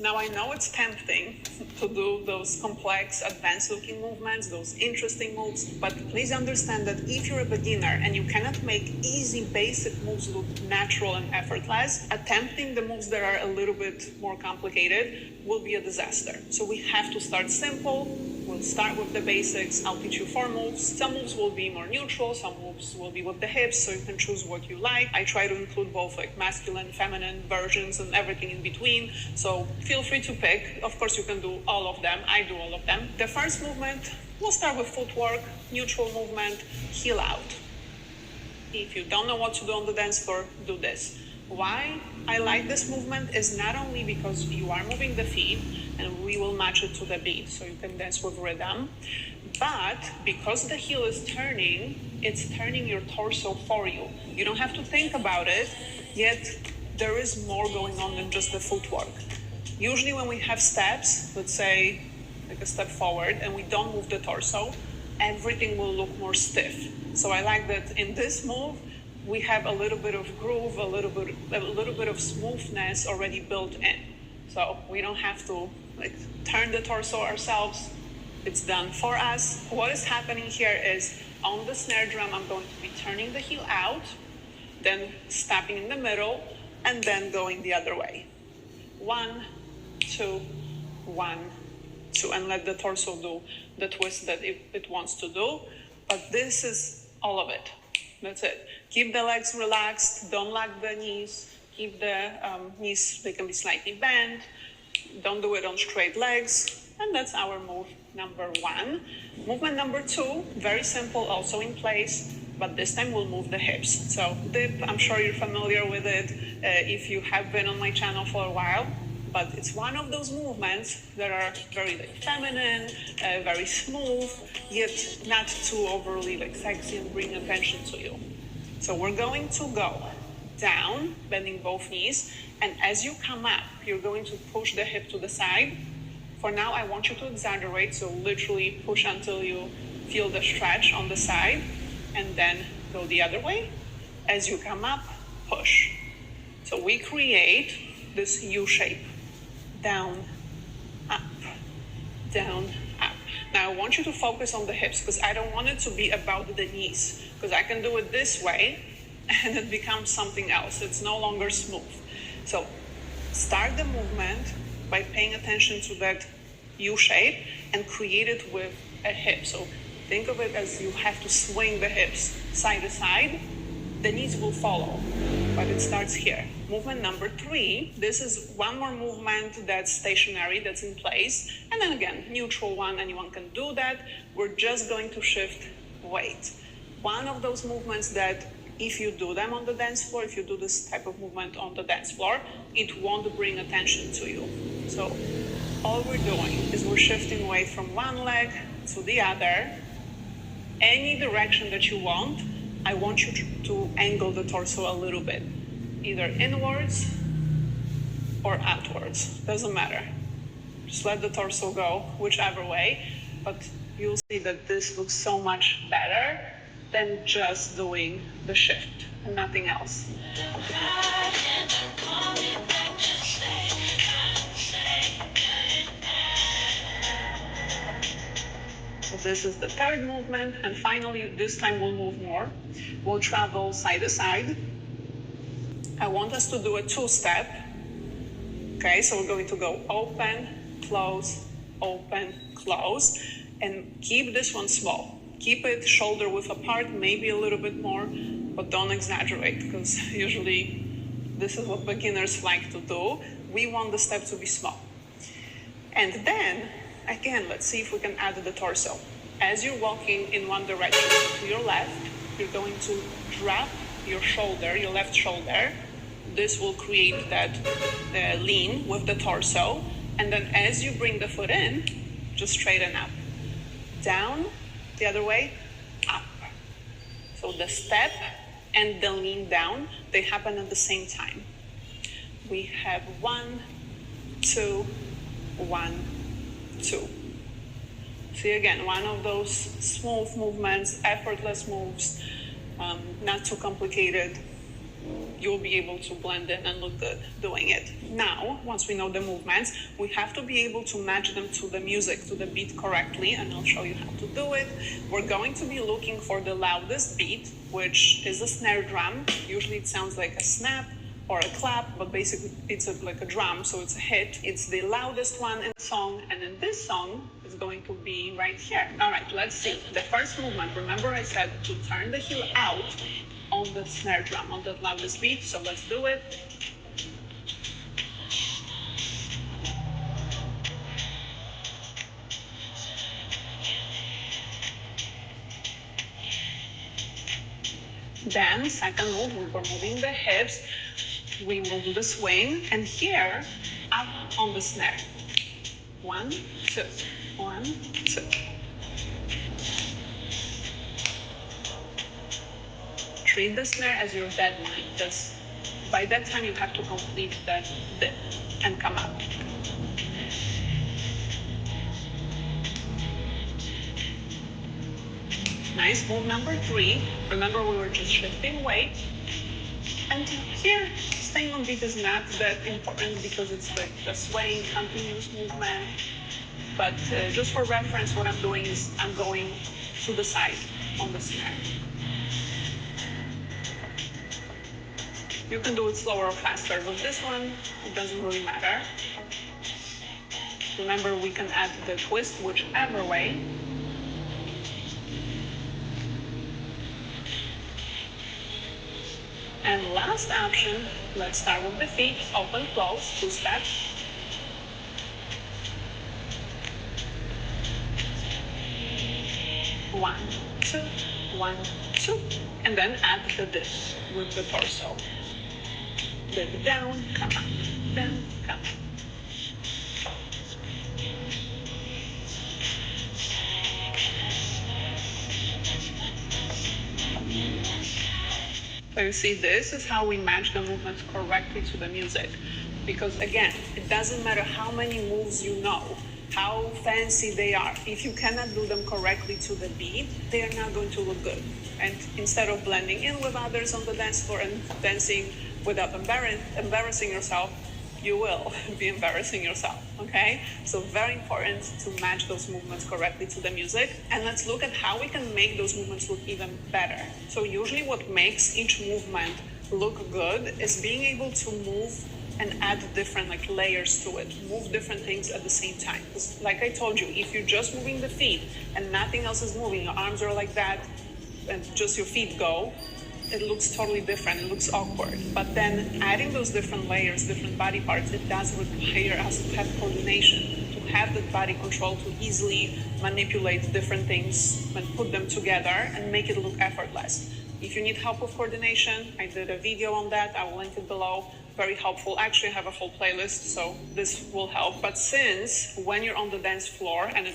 Now, I know it's tempting to do those complex, advanced-looking movements, those interesting moves, but please understand that if you're a beginner and you cannot make easy, basic moves look natural and effortless, attempting the moves that are a little bit more complicated will be a disaster. So we have to start simple. We'll start with the basics. I'll teach you 4 moves. Some moves will be more neutral, some moves will be with the hips, so you can choose what you like. I try to include both like masculine, feminine versions and everything in between, so feel free to pick. Of course, you can do all of them. I do all of them. The first movement, we'll start with footwork, neutral movement, heel out. If you don't know what to do on the dance floor, do this. Why I like this movement is not only because you are moving the feet and we will match it to the beat, so you can dance with rhythm, but because the heel is turning, it's turning your torso for you. You don't have to think about it, yet there is more going on than just the footwork. Usually when we have steps, let's say like a step forward, and we don't move the torso, everything will look more stiff. So I like that in this move, we have a little bit of groove, a little bit of smoothness already built in. So we don't have to like turn the torso ourselves. It's done for us. What is happening here is on the snare drum, I'm going to be turning the heel out, then stopping in the middle, and then going the other way. 1, 2, 1, 2, and let the torso do the twist that it wants to do. But this is all of it. That's it. Keep the legs relaxed. Don't lock the knees. Keep the knees, they can be slightly bent. Don't do it on straight legs. And that's our move number 1. Movement number 2, very simple, also in place, but this time we'll move the hips. So dip, I'm sure you're familiar with it if you have been on my channel for a while, but it's one of those movements that are very feminine, very smooth, yet not too overly sexy and bring attention to you. So we're going to go down, bending both knees, and as you come up, you're going to push the hip to the side. For now, I want you to exaggerate, so literally push until you feel the stretch on the side, and then go the other way. As you come up, push. So we create this U shape. Down, up, down, up. Now I want you to focus on the hips because I don't want it to be about the knees, because I can do it this way and it becomes something else. It's no longer smooth. So start the movement by paying attention to that U shape and create it with a hip. So think of it as you have to swing the hips side to side. The knees will follow, but it starts here. Movement number 3, this is one more movement that's stationary, that's in place. And then again, neutral one, anyone can do that. We're just going to shift weight. One of those movements that if you do them on the dance floor, if you do this type of movement on the dance floor, it won't bring attention to you. So all we're doing is we're shifting weight from one leg to the other, any direction that you want. I want you to angle the torso a little bit, either inwards or outwards, doesn't matter. Just let the torso go whichever way, but you'll see that this looks so much better than just doing the shift and nothing else. So this is the third movement, and finally, this time we'll move more. We'll travel side to side. I want us to do a 2-step. Okay, so we're going to go open, close, and keep this one small. Keep it shoulder width apart, maybe a little bit more, but don't exaggerate, because usually this is what beginners like to do. We want the step to be small. And then, again, let's see if we can add the torso. As you're walking in one direction to your left, you're going to drop your shoulder, your left shoulder. This will create that lean with the torso. And then as you bring the foot in, just straighten up. Down, the other way, up. So the step and the lean down, they happen at the same time. We have 1, 2, 1, 2. See, again, one of those smooth movements, effortless moves, not too complicated. you'll be able to blend in and look good doing it. Now, once we know the movements, we have to be able to match them to the music, to the beat correctly, and I'll show you how to do it. We're going to be looking for the loudest beat, which is a snare drum. Usually it sounds like a snap or a clap, but basically it's like a drum, so it's a hit. It's the loudest one in the song, and in this song, it's going to be right here. All right, let's see. The first movement, remember I said to turn the heel out on the snare drum, on the loudest beat, so let's do it. Then, second move, we're moving the hips, we move the swing, and here, up on the snare. 1, 2, 1, 2. Treat the snare as your deadline, because by that time you have to complete that dip and come up. Nice. Move number 3. Remember, we were just shifting weight. And here, staying on beat is not that important because it's like a swaying, continuous movement. But just for reference, what I'm doing is I'm going to the side on the snare. You can do it slower or faster. With this one, it doesn't really matter. Remember, we can add the twist whichever way. And last option, let's start with the feet, open, close, 2 steps. One, two, 1, 2, and then add the dip with the torso. Dip down, come up, down, come up. So you see, this is how we match the movements correctly to the music. Because again, it doesn't matter how many moves you know, how fancy they are. If you cannot do them correctly to the beat, they are not going to look good. And instead of blending in with others on the dance floor and dancing without embarrassing yourself, you will be embarrassing yourself, okay? So very important to match those movements correctly to the music. And let's look at how we can make those movements look even better. So usually what makes each movement look good is being able to move and add different layers to it, move different things at the same time. Because like I told you, if you're just moving the feet and nothing else is moving, your arms are like that, and just your feet go, it looks totally different, it looks awkward. But then adding those different layers, different body parts, it does require us to have coordination, to have the body control, to easily manipulate different things and put them together and make it look effortless. If you need help with coordination, I did a video on that, I will link it below. Very helpful. Actually, I have a whole playlist, so this will help. But since when you're on the dance floor and it's